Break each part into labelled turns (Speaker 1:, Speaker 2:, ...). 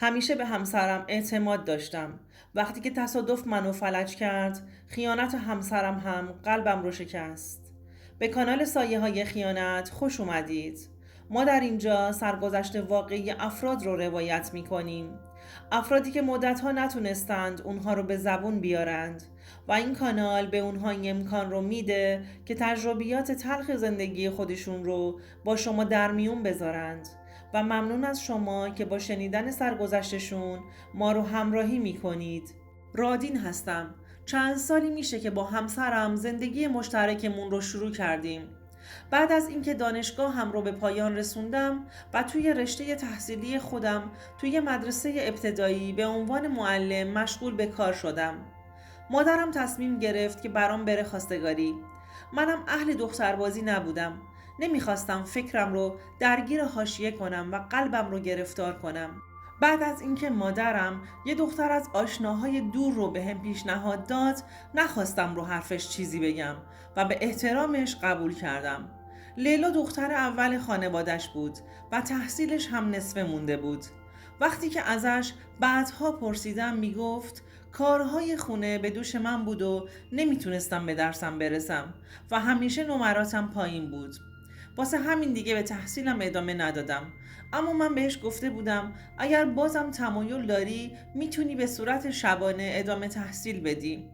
Speaker 1: همیشه به همسرم اعتماد داشتم. وقتی که تصادف منو فلج کرد، خیانت همسرم هم قلبم رو شکست. به کانال سایه های خیانت خوش اومدید. ما در اینجا سرگذشت واقعی افراد رو روایت می کنیم. افرادی که مدتها نتونستند اونها رو به زبون بیارند و این کانال به اونها این امکان رو میده که تجربیات تلخ زندگی خودشون رو با شما در میون بذارند و ممنون از شما که با شنیدن سرگذشتشون ما رو همراهی میکنید. رادین هستم. چند سالی میشه که با همسرم زندگی مشترکمون رو شروع کردیم. بعد از اینکه دانشگاه هم رو به پایان رسوندم و توی رشته تحصیلی خودم توی مدرسه ابتدایی به عنوان معلم مشغول به کار شدم. مادرم تصمیم گرفت که برام بره خواستگاری. منم اهل دختربازی نبودم. نمیخواستم فکرم رو درگیر حاشیه کنم و قلبم رو گرفتار کنم. بعد از اینکه مادرم یه دختر از آشناهای دور رو به هم پیشنهاد داد، نخواستم رو حرفش چیزی بگم و به احترامش قبول کردم. لیلا دختر اول خانوادش بود و تحصیلش هم نصفه مونده بود. وقتی که ازش بعدها پرسیدم میگفت کارهای خونه به دوش من بود و نمیتونستم به درسم برسم و همیشه نمراتم پایین بود. واسه همین دیگه به تحصیلم ادامه ندادم. اما من بهش گفته بودم اگر بازم تمایل داری میتونی به صورت شبانه ادامه تحصیل بدی.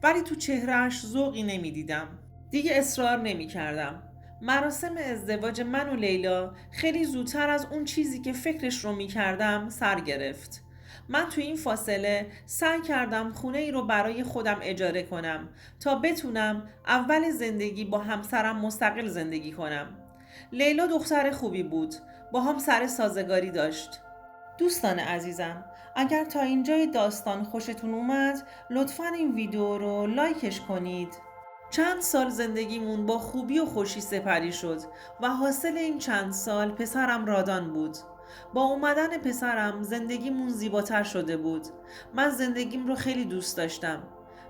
Speaker 1: ولی تو چهرهش ذوقی نمیدیدم. دیگه اصرار نمیکردم. مراسم ازدواج من و لیلا خیلی زودتر از اون چیزی که فکرش رو میکردم سر گرفت. من تو این فاصله سعی کردم خونه ای رو برای خودم اجاره کنم تا بتونم اول زندگی با همسرم مستقل زندگی کنم. لیلا دختر خوبی بود. با هم سر سازگاری داشت. دوستان عزیزم، اگر تا اینجای داستان خوشتون اومد لطفاً این ویدیو رو لایکش کنید. چند سال زندگیمون با خوبی و خوشی سپری شد و حاصل این چند سال پسرم رادان بود. با اومدن پسرم زندگیمون زیباتر شده بود. من زندگیم رو خیلی دوست داشتم.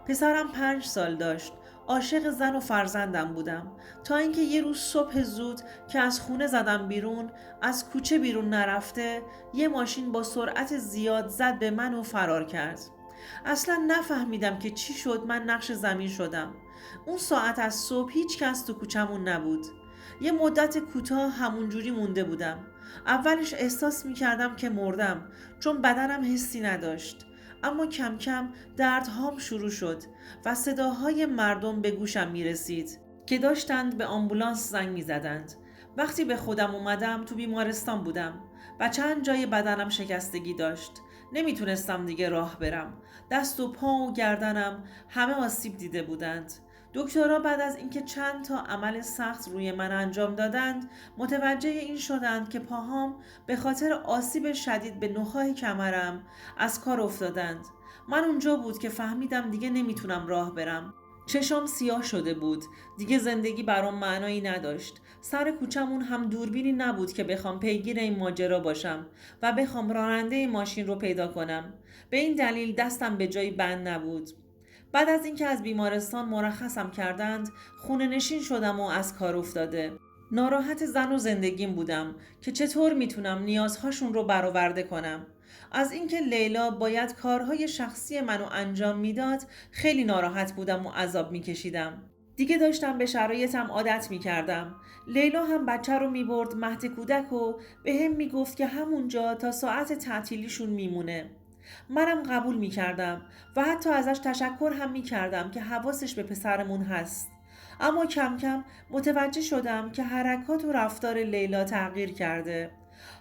Speaker 1: پسرم 5 سال داشت. عاشق زن و فرزندم بودم تا اینکه یه روز صبح زود که از خونه زدم بیرون، از کوچه بیرون نرفته یه ماشین با سرعت زیاد زد به من و فرار کرد. اصلا نفهمیدم که چی شد من نقش زمین شدم. اون ساعت از صبح هیچ کس تو کوچمون نبود. یه مدت کوتاه همونجوری مونده بودم. اولش احساس میکردم که مردم چون بدنم حسی نداشت. اما کم کم دردهام شروع شد و صداهای مردم به گوشم میرسید که داشتند به آمبولانس زنگ میزدند. وقتی به خودم اومدم تو بیمارستان بودم و چند جای بدنم شکستگی داشت. نمیتونستم دیگه راه برم. دست و پا و گردنم همه آسیب دیده بودند. دکترها بعد از اینکه چند تا عمل سخت روی من انجام دادند متوجه این شدند که پاهام به خاطر آسیب شدید به نخاع کمرم از کار افتادند. من اونجا بود که فهمیدم دیگه نمیتونم راه برم. چشام سیاه شده بود. دیگه زندگی برام معنایی نداشت. سر کوچمون هم دوربینی نبود که بخوام پیگیر این ماجرا باشم و بخوام راننده ماشین رو پیدا کنم. به این دلیل دستم به جایی بند نبود. بعد از اینکه از بیمارستان مرخصم کردند خونه نشین شدم و از کار افتاده. ناراحت زن و زندگیم بودم که چطور میتونم نیازهاشون رو برآورده کنم. از اینکه لیلا باید کارهای شخصی منو انجام میداد خیلی ناراحت بودم و عذاب میکشیدم. دیگه داشتم به شرایطم عادت میکردم. لیلا هم بچه رو میبرد مهد کودک و به هم میگفت که همونجا تا ساعت تعطیلیشون میمونه. منم قبول میکردم و حتی ازش تشکر هم میکردم که حواسش به پسرمون هست. اما کم کم متوجه شدم که حرکات و رفتار لیلا تغییر کرده.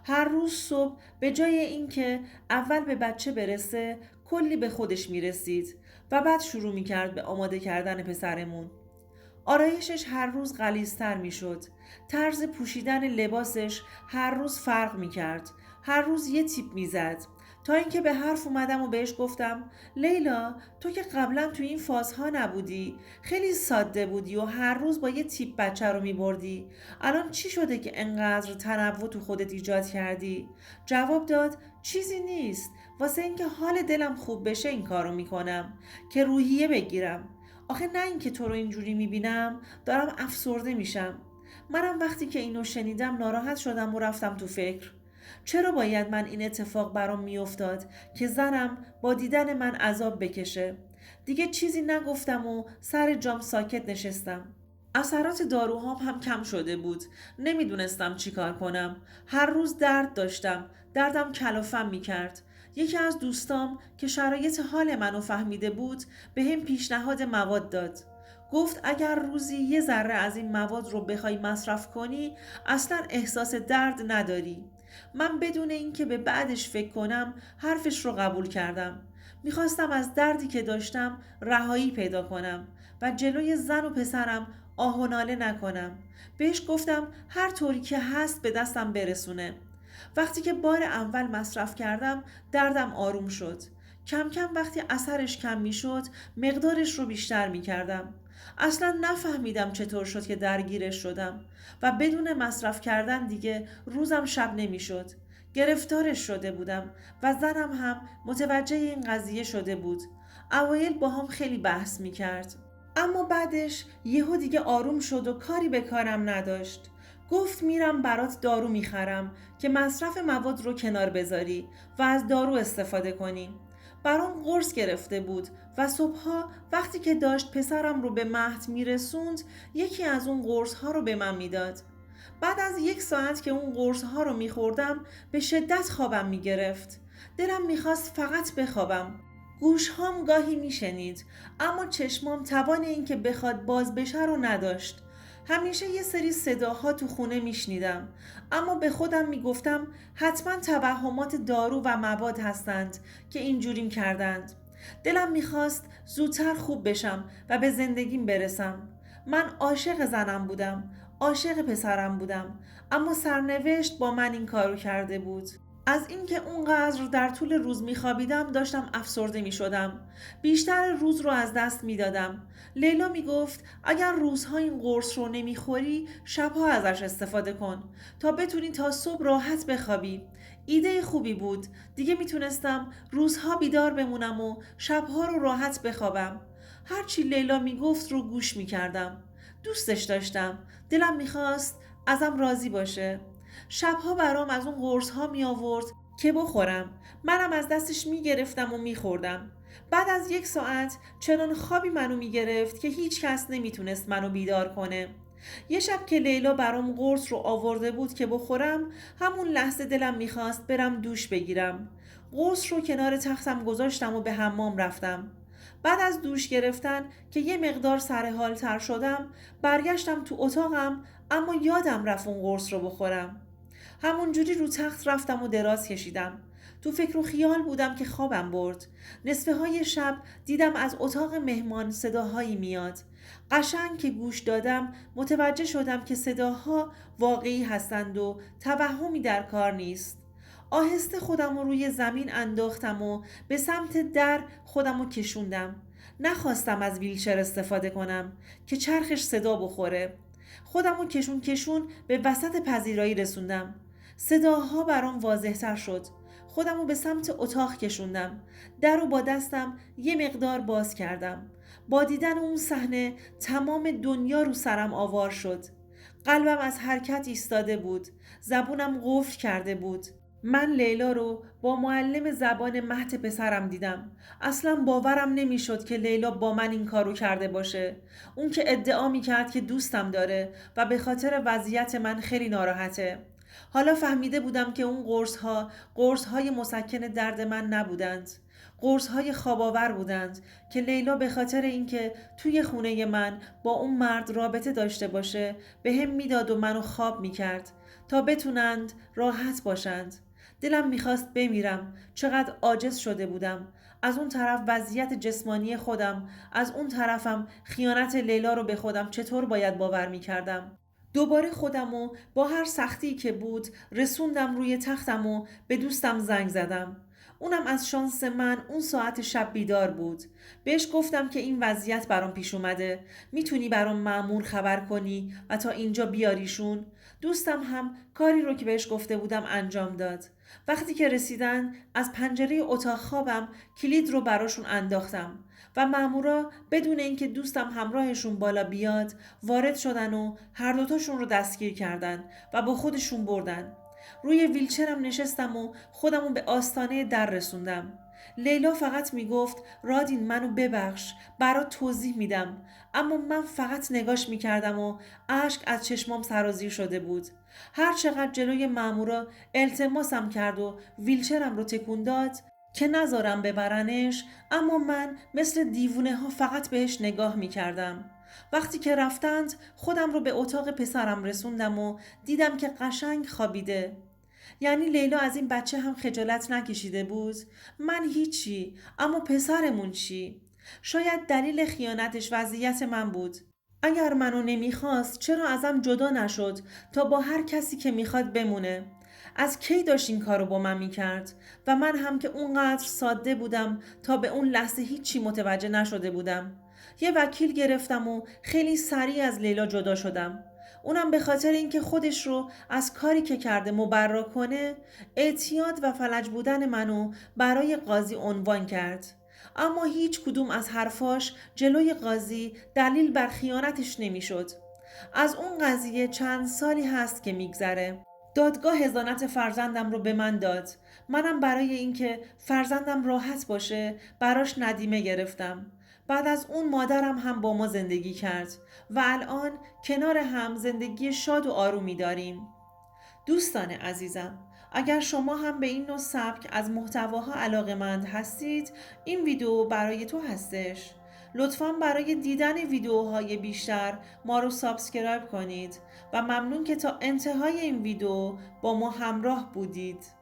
Speaker 1: هر روز صبح به جای اینکه اول به بچه برسه کلی به خودش میرسید و بعد شروع میکرد به آماده کردن پسرمون. آرایشش هر روز غلیظ‌تر میشد. طرز پوشیدن لباسش هر روز فرق میکرد. هر روز یه تیپ میزد. تا اینکه به حرف اومدم و بهش گفتم لیلا تو که قبلا تو این فازها نبودی، خیلی ساده بودی و هر روز با یه تیپ بچه رو میبردی. الان چی شده که انقدر تنوع تو خودت ایجاد کردی؟ جواب داد چیزی نیست، واسه اینکه حال دلم خوب بشه این کارو میکنم که روحیه بگیرم. آخه نه اینکه تو رو اینجوری میبینم دارم افسرده میشم. منم وقتی که اینو شنیدم ناراحت شدم و رفتم تو فکر. چرا باید من این اتفاق برام میافتاد که زنم با دیدن من عذاب بکشه؟ دیگه چیزی نگفتم و سر جام ساکت نشستم. اثرات داروهام هم کم شده بود. نمیدونستم چی کار کنم. هر روز درد داشتم. دردم کلافم میکرد. یکی از دوستام که شرایط حال منو فهمیده بود به هم پیشنهاد مواد داد. گفت اگر روزی یه ذره از این مواد رو بخوای مصرف کنی اصلا احساس درد نداری. من بدون اینکه به بعدش فکر کنم حرفش رو قبول کردم. میخواستم از دردی که داشتم رهایی پیدا کنم و جلوی زن و پسرم آه و ناله نکنم. بهش گفتم هر طوری که هست به دستم برسونه. وقتی که بار اول مصرف کردم دردم آروم شد. کم کم وقتی اثرش کم می شد مقدارش رو بیشتر می کردم. اصلا نفهمیدم چطور شد که درگیرش شدم و بدون مصرف کردن دیگه روزم شب نمی شد. گرفتارش شده بودم و زنم هم متوجه این قضیه شده بود. اوایل با هم خیلی بحث می کرد. اما بعدش یهو دیگه آروم شد و کاری به کارم نداشت. گفت میرم برات دارو میخرم که مصرف مواد رو کنار بذاری و از دارو استفاده کنی. برام قرص گرفته بود و صبحها وقتی که داشت پسرم رو به مهد میرسوند یکی از اون قرص ها رو به من میداد. بعد از 1 ساعت که اون قرص ها رو میخوردم به شدت خوابم میگرفت. دلم میخواست فقط بخوابم. گوشهام گاهی میشنید اما چشمام توان این که بخواد باز بشه رو نداشت. همیشه یه سری صداها تو خونه میشنیدم اما به خودم میگفتم حتما توهمات دارو و مواد هستند که اینجوریم کردند. دلم میخواست زودتر خوب بشم و به زندگیم برسم. من عاشق زنم بودم، عاشق پسرم بودم، اما سرنوشت با من این کارو کرده بود. از اینکه اونقدر در طول روز میخوابیدم داشتم افسرده میشدم. بیشتر روز رو از دست میدادم. لیلا میگفت اگر روزها این قرص رو نمیخوری شبها ازش استفاده کن تا بتونی تا صبح راحت بخوابی. ایده خوبی بود. دیگه میتونستم روزها بیدار بمونم و شبها رو راحت بخوابم. هرچی لیلا میگفت رو گوش میکردم. دوستش داشتم. دلم میخواست ازم راضی باشه. شبها برام از اون قرص ها می آورد که بخورم. منم از دستش می گرفتم و می خوردم. بعد از 1 ساعت چنان خوابی منو می گرفت که هیچ کس نمی تونست منو بیدار کنه. یه شب که لیلا برام قرص رو آورده بود که بخورم همون لحظه دلم میخواست برم دوش بگیرم. قرص رو کنار تختم گذاشتم و به حمام رفتم. بعد از دوش گرفتن که یه مقدار سرحال تر شدم برگشتم تو اتاقم اما یادم رفت اون قرص رو بخورم. همونجوری رو تخت رفتم و دراز کشیدم. تو فکر و خیال بودم که خوابم برد. نصفه های شب دیدم از اتاق مهمان صداهایی میاد. قشنگ که گوش دادم متوجه شدم که صداها واقعی هستند و توهمی در کار نیست. آهسته خودم رو روی زمین انداختم و به سمت در خودم رو کشوندم. نخواستم از ویلچر استفاده کنم که چرخش صدا بخوره. خودم رو کشون کشون به وسط پذیرایی رسوندم. صداها برام واضح تر شد. خودم رو به سمت اتاق کشوندم. در رو با دستم یه مقدار باز کردم. با دیدن اون صحنه تمام دنیا رو سرم آوار شد. قلبم از حرکت ایستاده بود. زبونم قفل کرده بود. من لیلا رو با معلم زبان مهد پسرم دیدم. اصلا باورم نمیشد که لیلا با من این کارو کرده باشه. اون که ادعا میکرد که دوستم داره و به خاطر وضعیت من خیلی ناراحته. حالا فهمیده بودم که اون قرص های مسکن درد من نبودند. قرص های خواباور بودند که لیلا به خاطر اینکه توی خونه من با اون مرد رابطه داشته باشه به هم میداد و منو خواب میکرد تا بتونند راحت باشند. دلم میخواست بمیرم. چقدر عاجز شده بودم. از اون طرف وضعیت جسمانی خودم، از اون طرفم خیانت لیلا رو به خودم چطور باید باور میکردم. دوباره خودمو با هر سختی که بود رسوندم روی تختم و به دوستم زنگ زدم. اونم از شانس من اون ساعت شب بیدار بود. بهش گفتم که این وضعیت برام پیش اومده. میتونی برام مأمور خبر کنی و تا اینجا بیاریشون؟ دوستم هم کاری رو که بهش گفته بودم انجام داد. وقتی که رسیدن از پنجره اتاق خوابم کلید رو براشون انداختم و مامورا بدون اینکه دوستم همراهشون بالا بیاد وارد شدن و هر دوتاشون رو دستگیر کردن و با خودشون بردن. روی ویلچرم نشستم و خودمو به آستانه در رسوندم. لیلا فقط میگفت رادین منو ببخش، برات توضیح میدم، اما من فقط نگاش میکردم و اشک از چشمام سرازیر شده بود. هر چقدر جلوی مامورا التماسم کرد و ویلچرم رو تکون داد که نذارم ببرنش، اما من مثل دیوونه ها فقط بهش نگاه میکردم. وقتی که رفتند خودم رو به اتاق پسرم رسوندم و دیدم که قشنگ خوابیده. یعنی لیلا از این بچه هم خجالت نکشیده بود؟ من هیچی، اما پسرمون چی؟ شاید دلیل خیانتش وضعیت من بود. اگر منو نمیخواست چرا ازم جدا نشد تا با هر کسی که میخواد بمونه؟ از کی داشت این کارو با من میکرد؟ و من هم که اونقدر ساده بودم تا به اون لحظه هیچی متوجه نشده بودم. یه وکیل گرفتم و خیلی سریع از لیلا جدا شدم. اونم به خاطر اینکه خودش رو از کاری که کرده مبرا کنه، اعتیاد و فلج بودن منو برای قاضی عنوان کرد. اما هیچ کدوم از حرفاش جلوی قاضی دلیل بر خیانتش نمیشد. از اون قضیه چند سالی هست که میگذره. دادگاه حضانت فرزندم رو به من داد. منم برای اینکه فرزندم راحت باشه براش ندیمه گرفتم. بعد از اون مادرم هم با ما زندگی کرد و الان کنار هم زندگی شاد و آرومی داریم. دوستان عزیزم، اگر شما هم به این نوع سبک از محتواها علاقه‌مند هستید، این ویدیو برای تو هستش. لطفاً برای دیدن ویدیوهای بیشتر ما رو سابسکرایب کنید و ممنون که تا انتهای این ویدیو با ما همراه بودید.